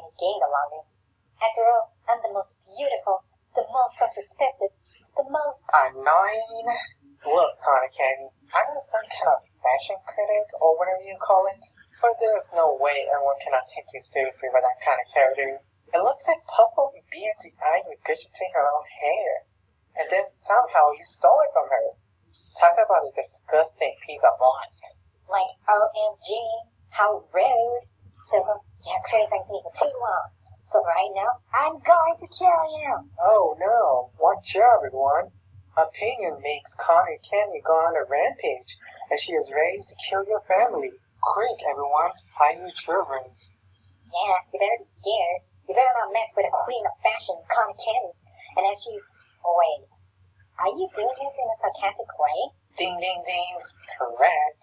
Candy gained along this. After all, I'm the most beautiful, the most self-respected, the most annoying. Look, Cotton Candy, I'm not some kind of fashion critic or whatever you call it, but there's no way anyone cannot take you seriously with that kind of hairdo. It looks like Puffle Beardsy Eye regurgitating her own hair, and then somehow you stole it from her. Talk about a disgusting piece of art. like OMG, how rude. So you're criticizing me for too long. So right now, I'm going to kill you. Oh no, watch out everyone. Opinion makes Cotton Candy go on a rampage, and she is ready to kill your family. Quick everyone, hide your children. Yeah, you better be scared. You better not mess with a queen of fashion, Cotton Candy. And as you... Wait, are you doing this in a sarcastic way? Ding ding ding, correct.